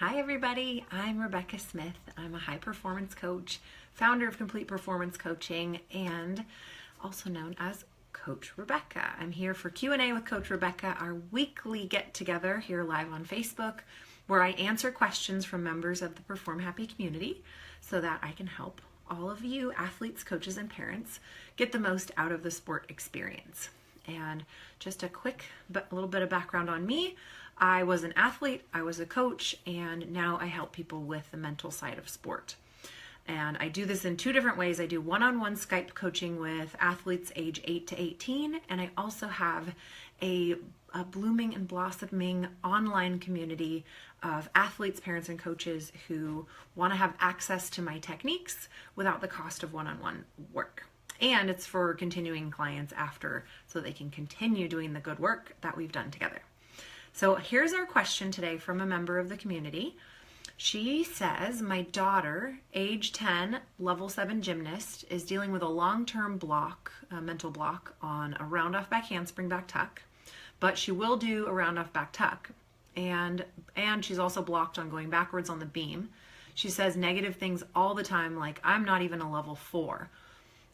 Hi everybody, I'm Rebecca Smith. I'm a high performance coach, founder of Complete Performance Coaching, and also known as Coach Rebecca. I'm here for Q&A with Coach Rebecca, our weekly get together here live on Facebook, where I answer questions from members of the Perform Happy community so that I can help all of you athletes, coaches, and parents get the most out of the sport experience. And just a little bit of background on me. I was an athlete, I was a coach, and now I help people with the mental side of sport. And I do this in two different ways. I do one-on-one Skype coaching with athletes age 8 to 18, and I also have a blooming and blossoming online community of athletes, parents, and coaches who want to have access to my techniques without the cost of one-on-one work. And it's for continuing clients after, so they can continue doing the good work that we've done together. So here's our question today from a member of the community. She says, my daughter, age 10, level 7 gymnast, is dealing with a long-term block, a mental block on a round-off back handspring back tuck, but she will do a round-off back tuck. And she's also blocked on going backwards on the beam. She says negative things all the time, like, I'm not even a level 4.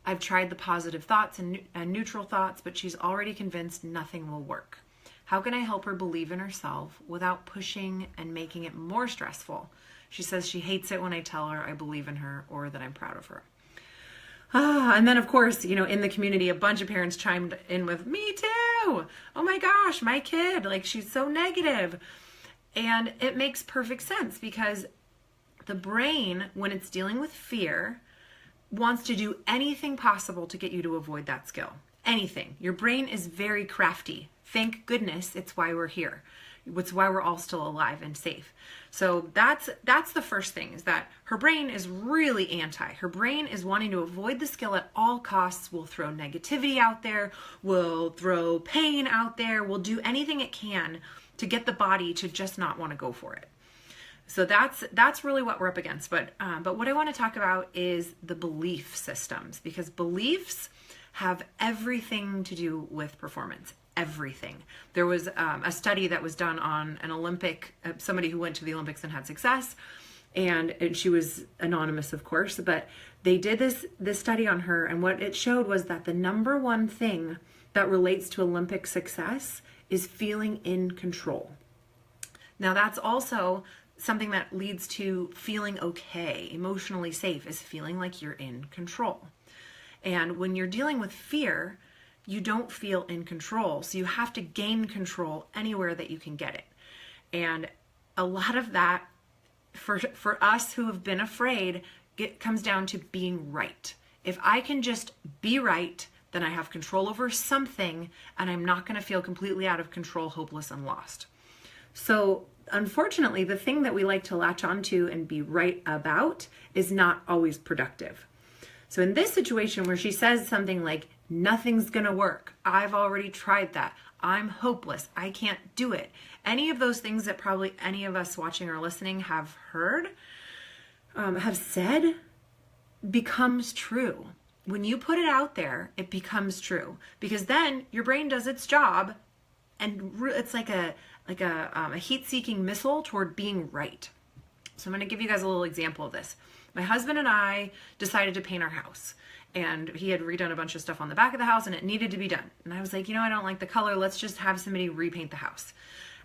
I've tried the positive thoughts and neutral thoughts, but she's already convinced nothing will work. How can I help her believe in herself without pushing and making it more stressful? She says she hates it when I tell her I believe in her or that I'm proud of her. And then, of course, in the community, a bunch of parents chimed in with, me too. Oh my gosh, my kid, she's so negative. And it makes perfect sense because the brain, when it's dealing with fear, wants to do anything possible to get you to avoid that skill. Anything. Your brain is very crafty. Thank goodness it's why we're here. It's why we're all still alive and safe. So that's the first thing, is that her brain is really anti. Her brain is wanting to avoid the skill at all costs. Will throw negativity out there, will throw pain out there, will do anything it can to get the body to just not want to go for it. So that's really what we're up against. But what I want to talk about is the belief systems, because beliefs have everything to do with performance. Everything. There was a study that was done on an Olympic, somebody who went to the Olympics and had success, and she was anonymous, of course, but they did this study on her, and what it showed was that the number one thing that relates to Olympic success is feeling in control. Now, that's also something that leads to feeling okay, emotionally safe, is feeling like you're in control. And when you're dealing with fear, you don't feel in control. So you have to gain control anywhere that you can get it. And a lot of that, for us who have been afraid, comes down to being right. If I can just be right, then I have control over something, and I'm not going to feel completely out of control, hopeless, and lost. So unfortunately, the thing that we like to latch onto and be right about is not always productive. So in this situation where she says something like, nothing's going to work, I've already tried that, I'm hopeless, I can't do it, any of those things that probably any of us watching or listening have heard, have said, becomes true. When you put it out there, it becomes true, because then your brain does its job, and it's like a heat-seeking missile toward being right. So I'm going to give you guys a little example of this. My husband and I decided to paint our house, and he had redone a bunch of stuff on the back of the house, and it needed to be done. And I was like, I don't like the color. Let's just have somebody repaint the house.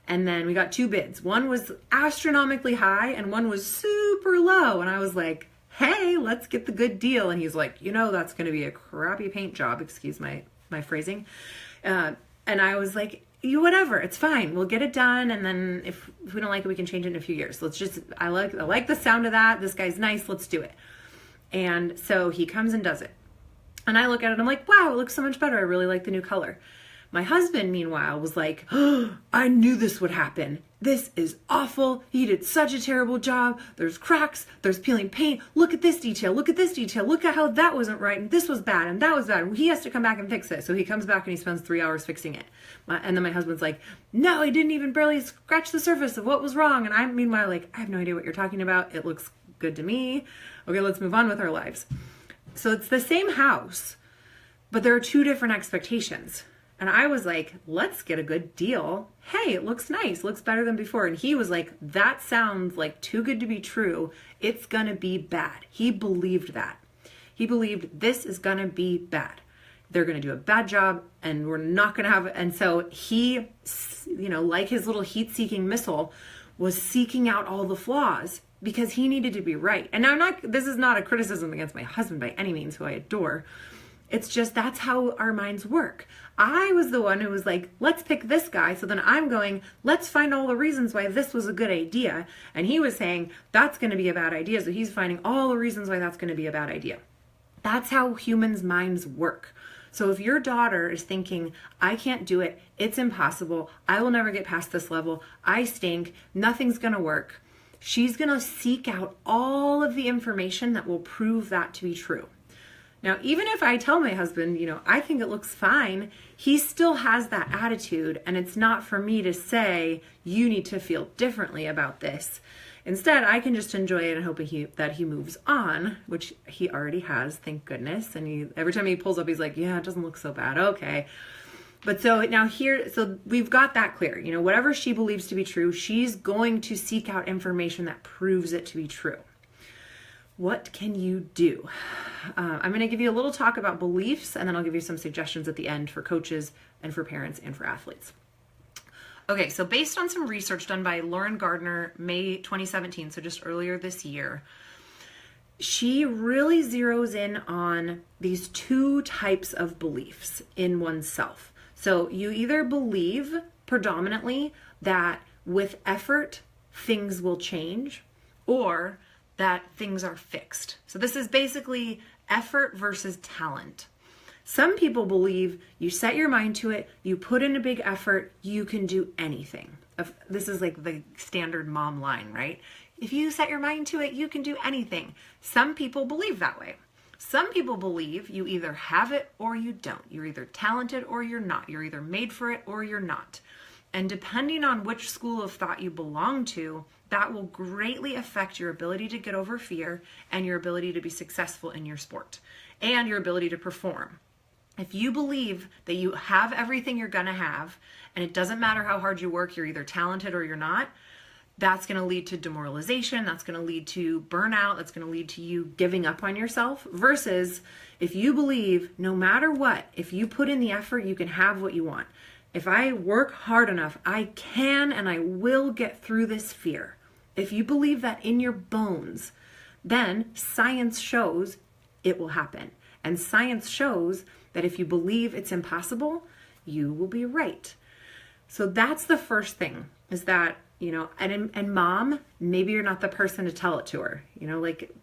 And then we got two bids. One was astronomically high, and one was super low. And I was like, hey, let's get the good deal. And he's like, that's going to be a crappy paint job. Excuse my phrasing. And I was like, whatever, it's fine. We'll get it done. And then if we don't like it, we can change it in a few years. I like the sound of that. This guy's nice. Let's do it. And so he comes and does it. And I look at it, I'm like, wow, it looks so much better. I really like the new color. My husband, meanwhile, was like, oh, I knew this would happen. This is awful. He did such a terrible job. There's cracks. There's peeling paint. Look at this detail. Look at this detail. Look at how that wasn't right. And this was bad. And that was bad. And he has to come back and fix it. So he comes back and he spends 3 hours fixing it. And then my husband's like, no, he didn't even barely scratch the surface of what was wrong. And I'm meanwhile like, I have no idea what you're talking about. It looks good to me. Okay, let's move on with our lives. So it's the same house, but there are two different expectations. And I was like, let's get a good deal. Hey, it looks nice, looks better than before. And he was like, that sounds like too good to be true. It's gonna be bad. He believed that. He believed this is gonna be bad. They're gonna do a bad job and we're not gonna have it. And so he, like his little heat-seeking missile, was seeking out all the flaws because he needed to be right. And now this is not a criticism against my husband by any means, who I adore. It's just that's how our minds work. I was the one who was like, let's pick this guy. So then I'm going, let's find all the reasons why this was a good idea. And he was saying, that's going to be a bad idea. So he's finding all the reasons why that's going to be a bad idea. That's how humans' minds work. So if your daughter is thinking, I can't do it, it's impossible, I will never get past this level, I stink, nothing's going to work, she's going to seek out all of the information that will prove that to be true. Now, even if I tell my husband, I think it looks fine, he still has that attitude, and it's not for me to say, you need to feel differently about this. Instead, I can just enjoy it and hope that he moves on, which he already has, thank goodness. And every time he pulls up, he's like, yeah, it doesn't look so bad. Okay. But so now so we've got that clear. Whatever she believes to be true, she's going to seek out information that proves it to be true. What can you do? I'm going to give you a little talk about beliefs, and then I'll give you some suggestions at the end for coaches and for parents and for athletes. Okay, so based on some research done by Lauren Gardner, May 2017, so just earlier this year, she really zeroes in on these two types of beliefs in oneself. So you either believe predominantly that with effort, things will change, or that things are fixed. So this is basically effort versus talent. Some people believe you set your mind to it, you put in a big effort, you can do anything. This is like the standard mom line, right? If you set your mind to it, you can do anything. Some people believe that way. Some people believe you either have it or you don't. You're either talented or you're not. You're either made for it or you're not. And depending on which school of thought you belong to, that will greatly affect your ability to get over fear and your ability to be successful in your sport and your ability to perform. If you believe that you have everything you're gonna have, and it doesn't matter how hard you work, you're either talented or you're not, that's gonna lead to demoralization, that's gonna lead to burnout, that's gonna lead to you giving up on yourself, versus if you believe no matter what, if you put in the effort, you can have what you want. If I work hard enough, I can and I will get through this fear. If you believe that in your bones, then science shows it will happen. And science shows that if you believe it's impossible, you will be right. So that's the first thing, is that, and mom, maybe you're not the person to tell it to her.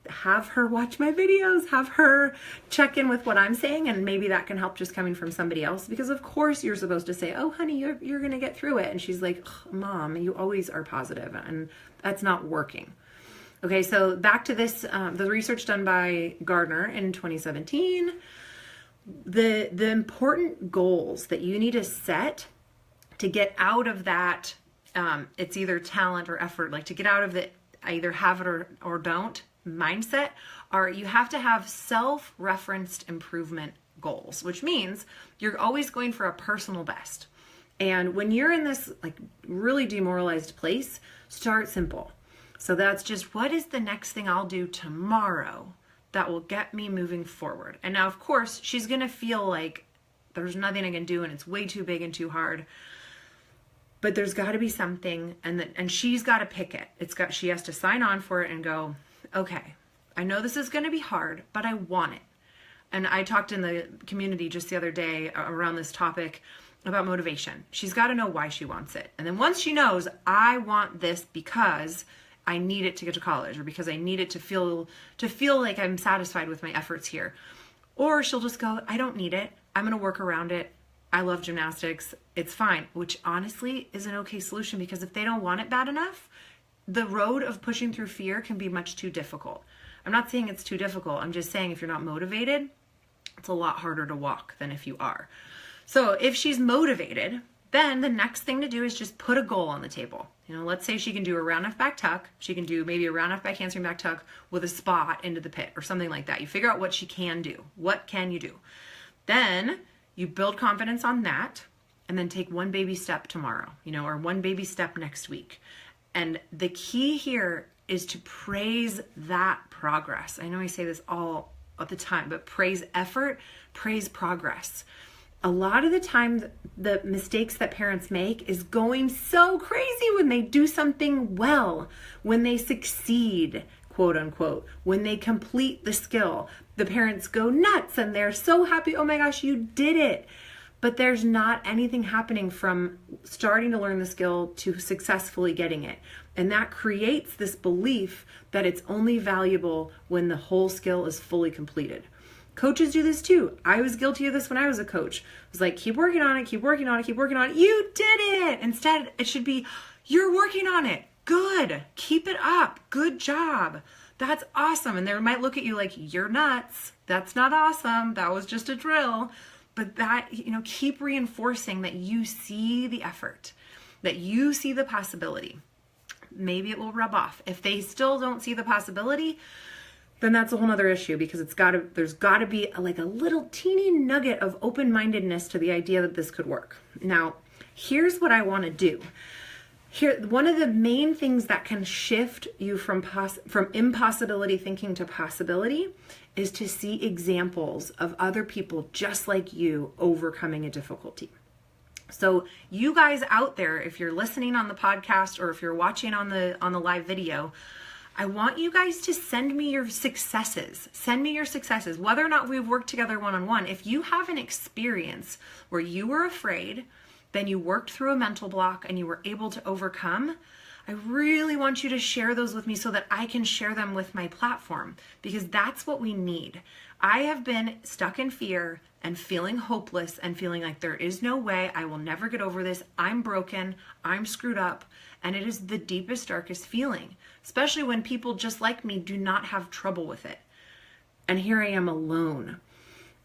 Have her watch my videos, have her check in with what I'm saying, and maybe that can help just coming from somebody else, because of course you're supposed to say, oh honey, you're gonna get through it. And she's like, mom, you always are positive, and that's not working. Okay, so back to this, the research done by Gardner in 2017, the important goals that you need to set to get out of that, it's either talent or effort, like to get out of the I either have it or don't mindset, are you have to have self-referenced improvement goals, which means you're always going for a personal best. And when you're in this really demoralized place, start simple. So that's just, what is the next thing I'll do tomorrow that will get me moving forward? And now, of course, she's going to feel like there's nothing I can do and it's way too big and too hard. But there's got to be something, and she's got to pick it. She has to sign on for it and go, okay, I know this is going to be hard, but I want it. And I talked in the community just the other day around this topic about motivation. She's got to know why she wants it. And then once she knows, I want this because I need it to get to college, or because I need it to feel like I'm satisfied with my efforts here. Or she'll just go, I don't need it. I'm going to work around it. I love gymnastics. It's fine, which honestly is an okay solution, because if they don't want it bad enough, the road of pushing through fear can be much too difficult. I'm not saying it's too difficult. I'm just saying if you're not motivated, it's a lot harder to walk than if you are. So if she's motivated, then the next thing to do is just put a goal on the table. Let's say she can do a round off back tuck. She can do maybe a round off back handspring back tuck with a spot into the pit or something like that. You figure out what she can do. What can you do? Then You build confidence on that, and then take one baby step tomorrow, or one baby step next week. And the key here is to praise that progress. I know I say this all of the time, but praise effort, praise progress. A lot of the time, the mistakes that parents make is going so crazy when they do something well, when they succeed, quote unquote, when they complete the skill. The parents go nuts and they're so happy, oh my gosh, you did it. But there's not anything happening from starting to learn the skill to successfully getting it. And that creates this belief that it's only valuable when the whole skill is fully completed. Coaches do this too. I was guilty of this when I was a coach. It was like, keep working on it, keep working on it, keep working on it. You did it. Instead, it should be, you're working on it. Good. Keep it up. Good job. That's awesome. And they might look at you like, you're nuts. That's not awesome. That was just a drill. But that, keep reinforcing that you see the effort, that you see the possibility. Maybe it will rub off. If they still don't see the possibility, then that's a whole other issue, because there's gotta be a little teeny nugget of open-mindedness to the idea that this could work. Now, here's what I want to do. Here, one of the main things that can shift you from impossibility thinking to possibility is to see examples of other people just like you overcoming a difficulty. So you guys out there, if you're listening on the podcast or if you're watching on the live video, I want you guys to send me your successes. Send me your successes, whether or not we've worked together one-on-one. If you have an experience where you were afraid, then you worked through a mental block and you were able to overcome, I really want you to share those with me so that I can share them with my platform, because that's what we need. I have been stuck in fear and feeling hopeless and feeling like there is no way, I will never get over this, I'm broken, I'm screwed up, and it is the deepest, darkest feeling, especially when people just like me do not have trouble with it. And here I am alone.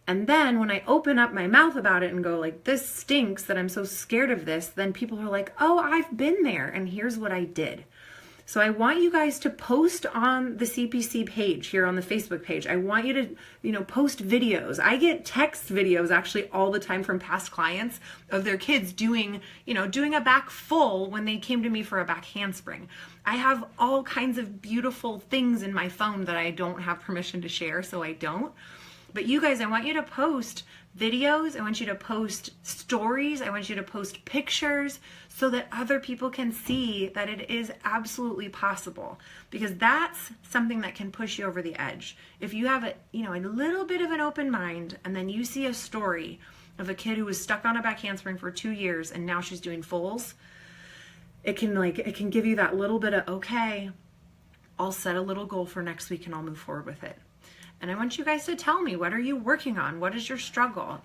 And then when I open up my mouth about it and go like, this stinks that I'm so scared of this, then people are like, oh, I've been there and here's what I did. So I want you guys to post on the CPC page here on the Facebook page. I want you to, post videos. I get text videos actually all the time from past clients of their kids doing a back full when they came to me for a back handspring. I have all kinds of beautiful things in my phone that I don't have permission to share, so I don't. But you guys, I want you to post videos. I want you to post stories. I want you to post pictures so that other people can see that it is absolutely possible, because that's something that can push you over the edge. If you have a little bit of an open mind and then you see a story of a kid who was stuck on a back handspring for 2 years and now she's doing fulls, it can give you that little bit of, okay, I'll set a little goal for next week and I'll move forward with it. And I want you guys to tell me, what are you working on? What is your struggle?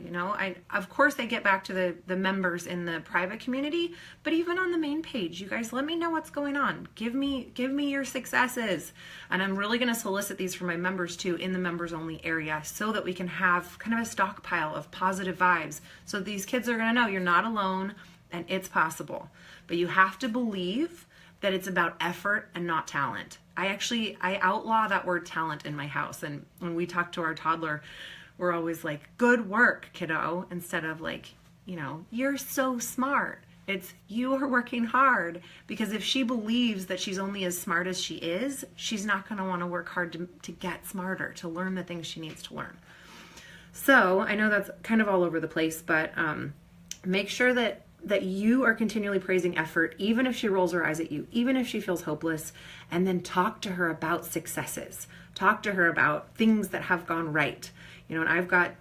Of course I get back to the members in the private community, but even on the main page, you guys let me know what's going on. Give me your successes. And I'm really going to solicit these for my members too in the members only area, so that we can have kind of a stockpile of positive vibes. So these kids are going to know you're not alone and it's possible. But you have to believe that it's about effort and not talent. I outlaw that word talent in my house. And when we talk to our toddler, we're always like, good work, kiddo, instead of like, you're so smart. It's, you are working hard. Because if she believes that she's only as smart as she is, she's not going to want to work hard to get smarter, to learn the things she needs to learn. So I know that's kind of all over the place, but make sure that you are continually praising effort, even if she rolls her eyes at you, even if she feels hopeless, and then talk to her about successes. Talk to her about things that have gone right. And I've got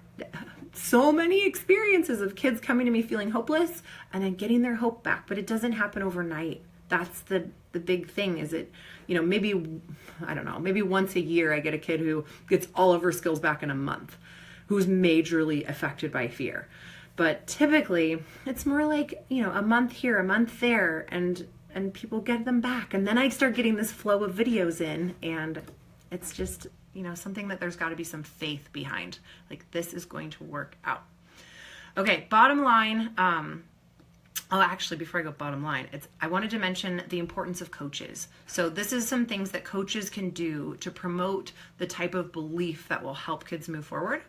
so many experiences of kids coming to me feeling hopeless and then getting their hope back, but it doesn't happen overnight. That's the big thing, is it, maybe once a year I get a kid who gets all of her skills back in a month, who's majorly affected by fear. But typically it's more like, a month here, a month there, and people get them back. And then I start getting this flow of videos in, and it's just, something that there's got to be some faith behind. Like, this is going to work out. Okay, bottom line. Actually, before I go bottom line, I wanted to mention the importance of coaches. So this is some things that coaches can do to promote the type of belief that will help kids move forward.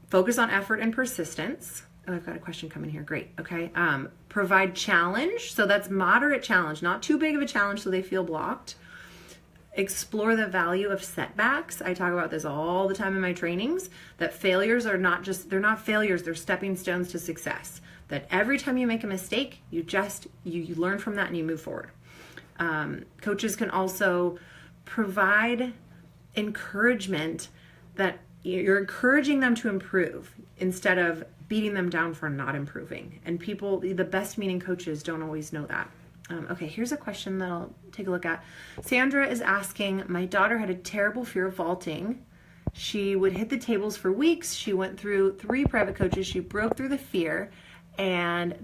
Focus on effort and persistence. Oh, I've got a question coming here. Great. Okay. Provide challenge. So that's moderate challenge, not too big of a challenge so they feel blocked. Explore the value of setbacks. I talk about this all the time in my trainings, that failures are not just, they're not failures, they're stepping stones to success. That every time you make a mistake, you learn from that and you move forward. Coaches can also provide encouragement, that you're encouraging them to improve instead of beating them down for not improving. And people, the best meaning coaches don't always know that. Okay, here's a question that I'll take a look at. Sandra is asking, my daughter had a terrible fear of vaulting. She would hit the tables for weeks. She went through 3 private coaches. She broke through the fear, and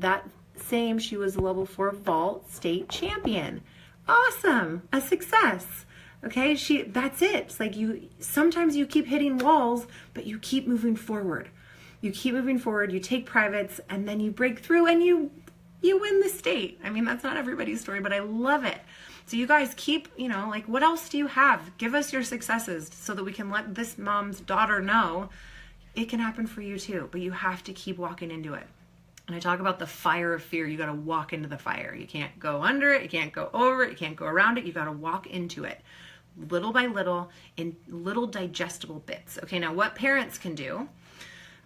she was a level 4 vault state champion. Awesome, a success. Okay, that's it. It's like sometimes you keep hitting walls, but you keep moving forward. You keep moving forward, you take privates, and then you break through and you win the state. I mean, that's not everybody's story, but I love it. So you guys keep, what else do you have? Give us your successes so that we can let this mom's daughter know it can happen for you too, but you have to keep walking into it. And I talk about the fire of fear. You got to walk into the fire. You can't go under it. You can't go over it. You can't go around it. You got to walk into it little by little in little digestible bits. Okay, now what parents can do,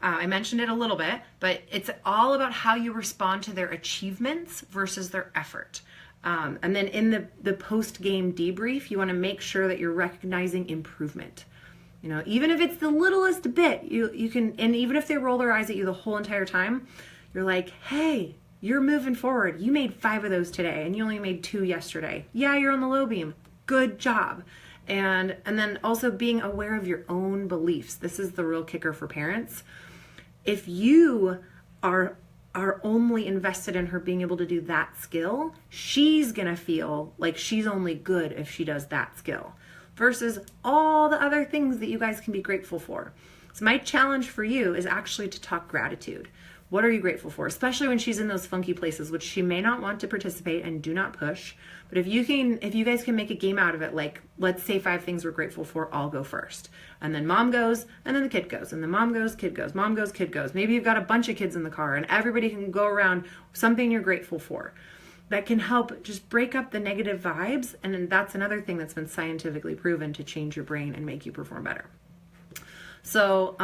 I mentioned it a little bit, but it's all about how you respond to their achievements versus their effort. And then in the post-game debrief, you want to make sure that you're recognizing improvement. Even if it's the littlest bit, you can, and even if they roll their eyes at you the whole entire time, you're like, hey, you're moving forward. You made 5 of those today, and you only made 2 yesterday. Yeah, you're on the low beam. Good job. And then also being aware of your own beliefs. This is the real kicker for parents. If you are only invested in her being able to do that skill, she's going to feel like she's only good if she does that skill versus all the other things that you guys can be grateful for. So my challenge for you is actually to talk gratitude. What are you grateful for? Especially when she's in those funky places, which she may not want to participate, and do not push. But if you guys can make a game out of it, like let's say 5 things we're grateful for, I'll go first. And then mom goes, and then the kid goes, and then mom goes, kid goes, mom goes, kid goes. Maybe you've got a bunch of kids in the car and everybody can go around something you're grateful for. That can help just break up the negative vibes. And that's another thing that's been scientifically proven to change your brain and make you perform better. So,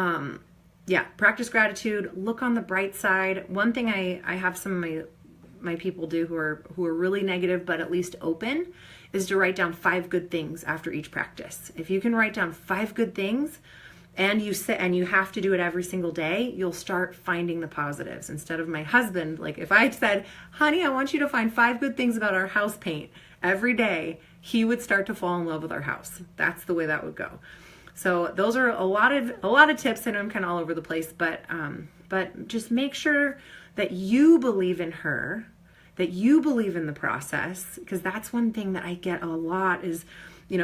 yeah, practice gratitude, look on the bright side. One thing I have some of my people do who are really negative but at least open is to write down 5 good things after each practice. If you can write down 5 good things and you have to do it every single day, you'll start finding the positives. Instead of my husband, like if I said, honey, I want you to find 5 good things about our house paint every day, he would start to fall in love with our house. That's the way that would go. So those are a lot of tips. I know I'm kind of all over the place, but just make sure that you believe in her, that you believe in the process, because that's one thing that I get a lot is,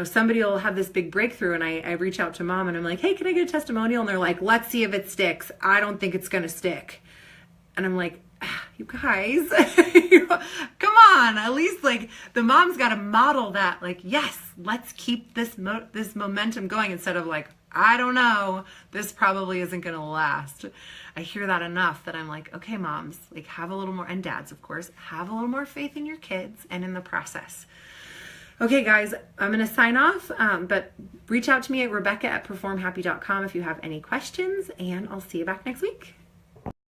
somebody will have this big breakthrough and I reach out to mom and I'm like, hey, can I get a testimonial? And they're like, let's see if it sticks. I don't think it's going to stick. And I'm like, you guys, come on, at least like the mom's got to model that, like, yes, let's keep this momentum going instead of like, I don't know, this probably isn't going to last. I hear that enough that I'm like, okay, moms, like have a little more, and dads, of course, have a little more faith in your kids and in the process. Okay, guys, I'm going to sign off, but reach out to me at Rebecca@performhappy.com if you have any questions, and I'll see you back next week.